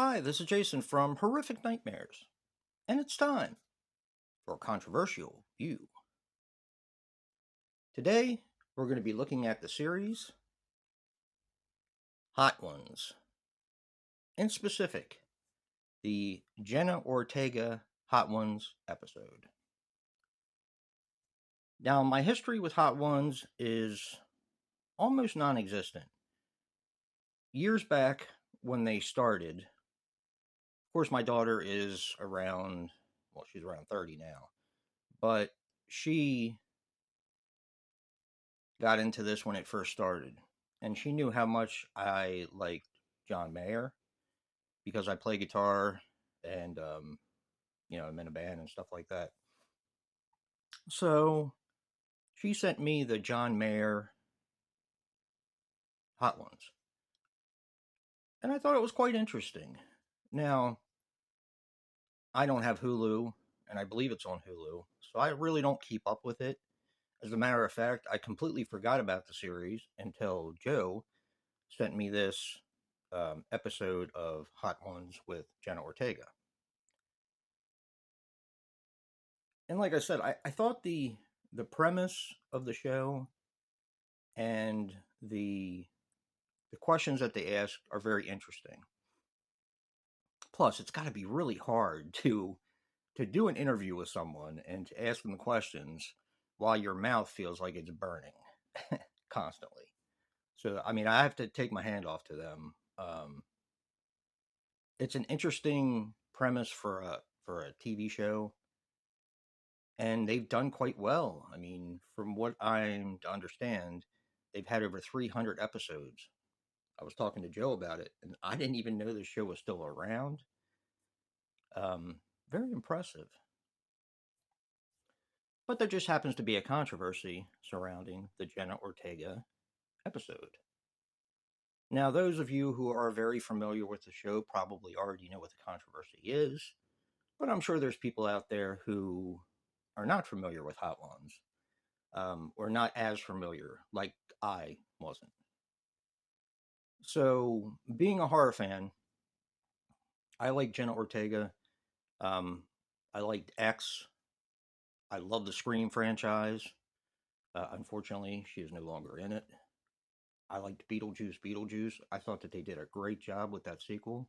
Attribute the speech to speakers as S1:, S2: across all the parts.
S1: Hi, this is Jason from Horrific Nightmares, and it's time for a controversial view. Today, we're going to be looking at the series Hot Ones, in specific, the Jenna Ortega Hot Ones episode. Now, my history with Hot Ones is almost non existent. Years back, when they started, of course, my daughter is around, well, she's around 30 now, but she got into this when it first started. And she knew how much I liked John Mayer because I play guitar and, I'm in a band and stuff like that. So she sent me the John Mayer Hot Ones. And I thought it was quite interesting. Now, I don't have Hulu, and I believe it's on Hulu, so I really don't keep up with it. As a matter of fact, I completely forgot about the series until Joe sent me this episode of Hot Ones with Jenna Ortega. And like I said, I thought the premise of the show and the questions that they ask are very interesting. Plus, it's got to be really hard to do an interview with someone and to ask them questions while your mouth feels like it's burning constantly. So, I mean, I have to take my hand off to them. It's an interesting premise for a TV show, and they've done quite well. I mean, from what I'm to understand, they've had over 300 episodes. I was talking to Joe about it, and I didn't even know the show was still around. Very impressive. But there just happens to be a controversy surrounding the Jenna Ortega episode. Now, those of you who are very familiar with the show probably already know what the controversy is, but I'm sure there's people out there who are not familiar with Hot Ones, or not as familiar, like I wasn't. So, being a horror fan, I like Jenna Ortega. Um, I liked X. I love the Scream franchise. Unfortunately, she is no longer in it. I liked Beetlejuice. I thought that they did a great job with that sequel.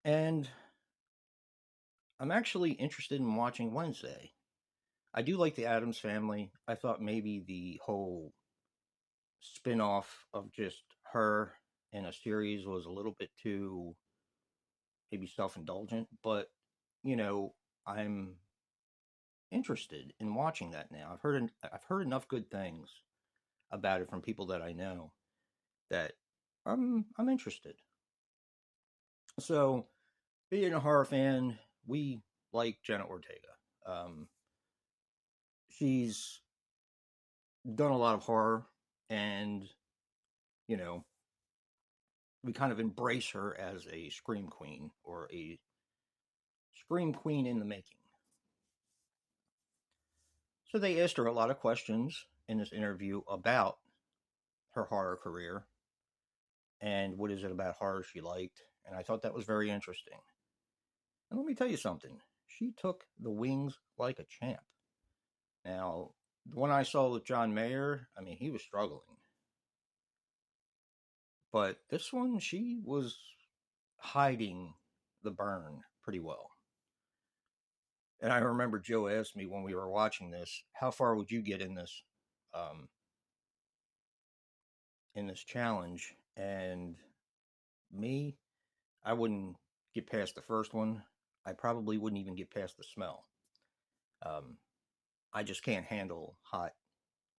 S1: And I'm actually interested in watching Wednesday. I do like the Addams Family. I thought maybe the whole spin off of just her in a series was a little bit too maybe self indulgent, but you know, I'm interested in watching that now. I've heard enough good things about it from people that I know that I'm interested. So, being a horror fan, we like Jenna Ortega. Um, she's done a lot of horror, and you know, we kind of embrace her as a scream queen or a scream queen in the making. So they asked her a lot of questions in this interview about her horror career and what is it about horror she liked, and I thought that was very interesting. And let me tell you something. She took the wings like a champ. Now, the one I saw with John Mayer, I mean, he was struggling. But this one, she was hiding the burn pretty well. And I remember Joe asked me when we were watching this, how far would you get um, in this challenge? And me, I wouldn't get past the first one. I probably wouldn't even get past the smell. Um, I just can't handle hot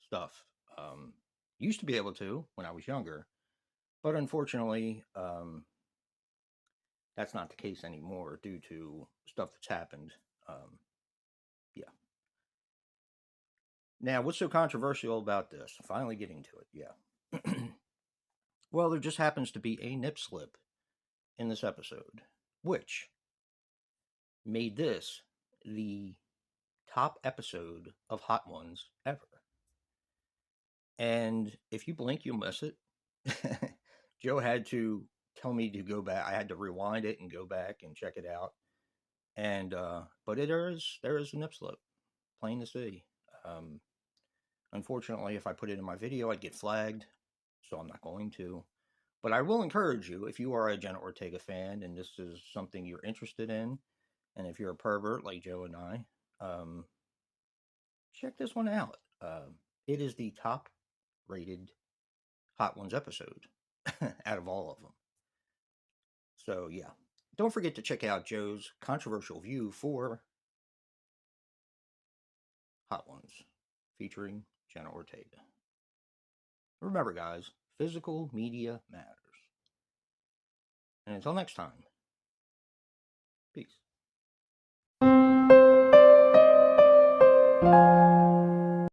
S1: stuff. Um, Used to be able to when I was younger, but unfortunately, that's not the case anymore due to stuff that's happened. Um, yeah. Now, what's so controversial about this? Finally getting to it. Yeah. Well, there just happens to be a nip slip in this episode, which made this the top episode of Hot Ones ever. And if you blink, you'll miss it. Joe had to tell me to go back. I had to rewind it and go back and check it out. And but there is an upslope, plain to see. Um, Unfortunately, if I put it in my video, I'd get flagged, so I'm not going to. But I will encourage you, if you are a Jenna Ortega fan and this is something you're interested in, and if you're a pervert like Joe and I, um, check this one out. It is the top rated Hot Ones episode out of all of them. So, yeah. Don't forget to check out Joe's controversial view for Hot Ones featuring Jenna Ortega. Remember, guys, physical media matters. And until next time, peace.